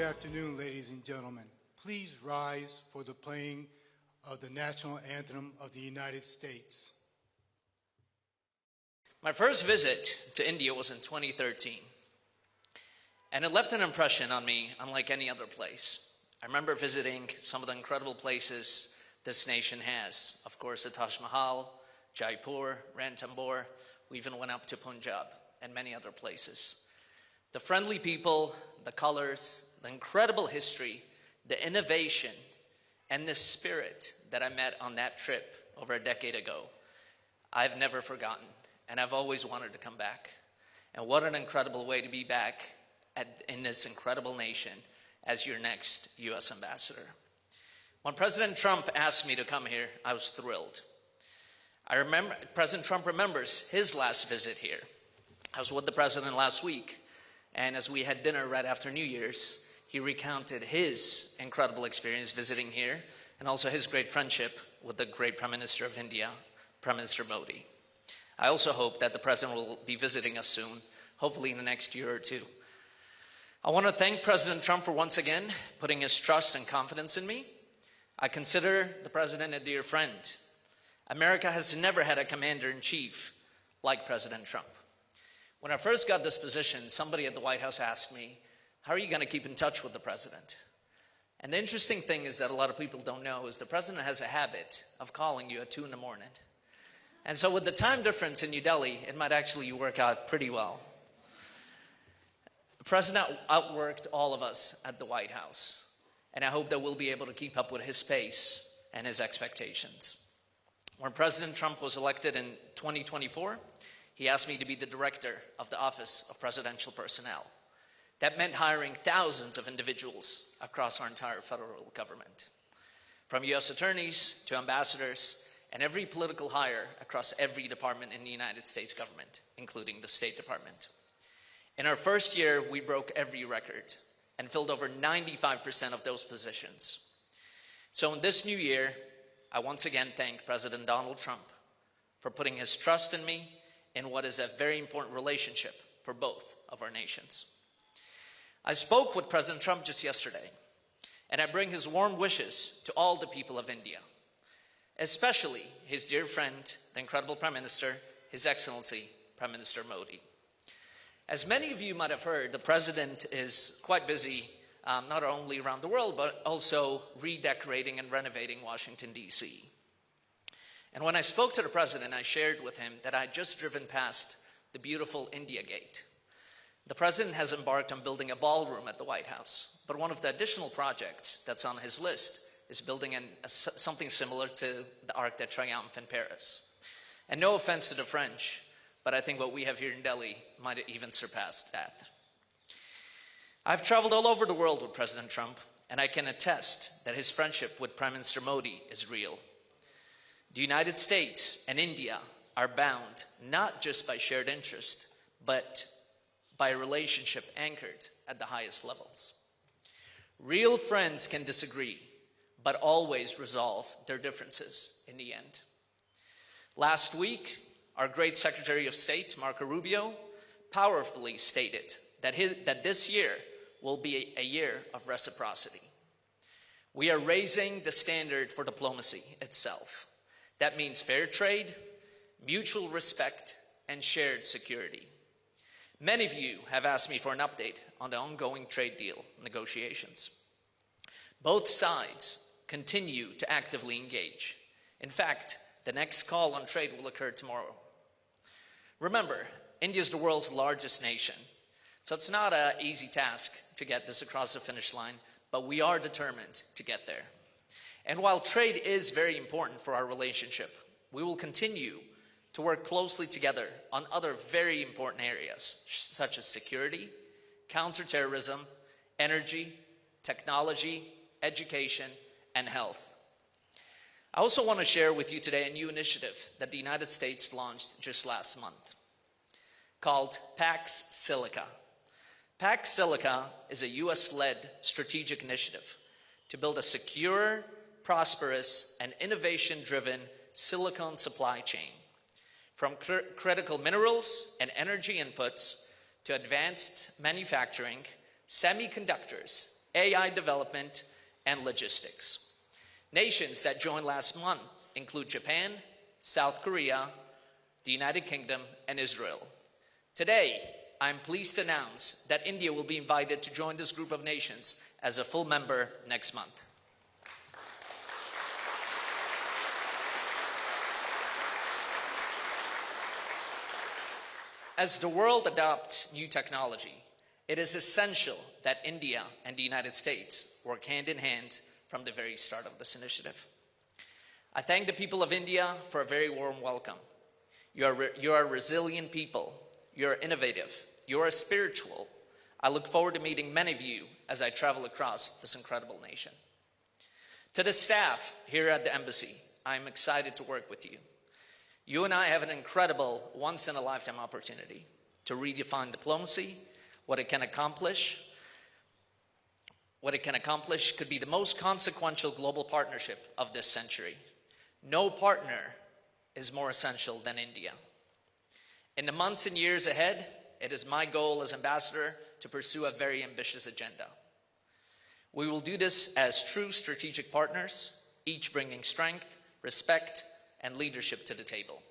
Good afternoon, ladies and gentlemen. Please rise for the playing of the national anthem of the United States. My first visit to India was in 2013, and it left an impression on me unlike any other place. I remember visiting some of the incredible places this nation has. Of course, the Taj Mahal, Jaipur, Ranthambore. We even went up to Punjab and many other places. The friendly people, the colors, the incredible history, the innovation, and the spirit that I met on that trip over a decade ago, I've never forgotten, and I've always wanted to come back. And what an incredible way to be back in this incredible nation as your next U.S. ambassador. When President Trump asked me to come here, I was thrilled. I remember President Trump remembers his last visit here. I was with the president last week, and as we had dinner right after New Year's, he recounted his incredible experience visiting here and also his great friendship with the great Prime Minister of India, Prime Minister Modi. I also hope that the president will be visiting us soon, hopefully in the next year or two. I want to thank President Trump for once again putting his trust and confidence in me. I consider the president a dear friend. America has never had a commander-in-chief like President Trump. When I first got this position, somebody at the White House asked me, how are you going to keep in touch with the president? And the interesting thing is that a lot of people don't know is the president has a habit of calling you at 2 in the morning. And so with the time difference in New Delhi, it might actually work out pretty well. The president outworked all of us at the White House, and I hope that we'll be able to keep up with his pace and his expectations. When President Trump was elected in 2024, he asked me to be the director of the Office of Presidential Personnel. That meant hiring thousands of individuals across our entire federal government, from U.S. attorneys to ambassadors, and every political hire across every department in the United States government, including the State Department. In our first year, we broke every record and filled over 95% of those positions. So in this new year, I once again thank President Donald Trump for putting his trust in me in what is a very important relationship for both of our nations. I spoke with President Trump just yesterday, and I bring his warm wishes to all the people of India, especially his dear friend, the incredible Prime Minister, His Excellency, Prime Minister Modi. As many of you might have heard, the President is quite busy, not only around the world, but also redecorating and renovating Washington, D.C. And when I spoke to the President, I shared with him that I had just driven past the beautiful India Gate. The President has embarked on building a ballroom at the White House, but one of the additional projects that's on his list is building something similar to the Arc de Triomphe in Paris. And no offense to the French, but I think what we have here in Delhi might have even surpassed that. I've traveled all over the world with President Trump, and I can attest that his friendship with Prime Minister Modi is real. The United States and India are bound not just by shared interest, but by a relationship anchored at the highest levels. Real friends can disagree, but always resolve their differences in the end. Last week, our great Secretary of State, Marco Rubio, powerfully stated that this year will be a year of reciprocity. We are raising the standard for diplomacy itself. That means fair trade, mutual respect, and shared security. Many of you have asked me for an update on the ongoing trade deal negotiations. Both sides continue to actively engage. In fact, the next call on trade will occur tomorrow. Remember, India is the world's largest nation, so it's not an easy task to get this across the finish line, but we are determined to get there. And while trade is very important for our relationship, we will continue to work closely together on other very important areas, such as security, counterterrorism, energy, technology, education, and health. I also want to share with you today a new initiative that the United States launched just last month called Pax Silica. Pax Silica is a US-led strategic initiative to build a secure, prosperous, and innovation-driven silicon supply chain, from critical minerals and energy inputs to advanced manufacturing, semiconductors, AI development, and logistics. Nations that joined last month include Japan, South Korea, the United Kingdom, and Israel. Today, I'm pleased to announce that India will be invited to join this group of nations as a full member next month. As the world adopts new technology, it is essential that India and the United States work hand in hand from the very start of this initiative. I thank the people of India for a very warm welcome. You are resilient people. You are innovative. You are spiritual. I look forward to meeting many of you as I travel across this incredible nation. To the staff here at the embassy, I'm excited to work with you. You and I have an incredible once-in-a-lifetime opportunity to redefine diplomacy. What it can accomplish could be the most consequential global partnership of this century. No partner is more essential than India. In the months and years ahead, it is my goal as ambassador to pursue a very ambitious agenda. We will do this as true strategic partners, each bringing strength, respect, and leadership to the table.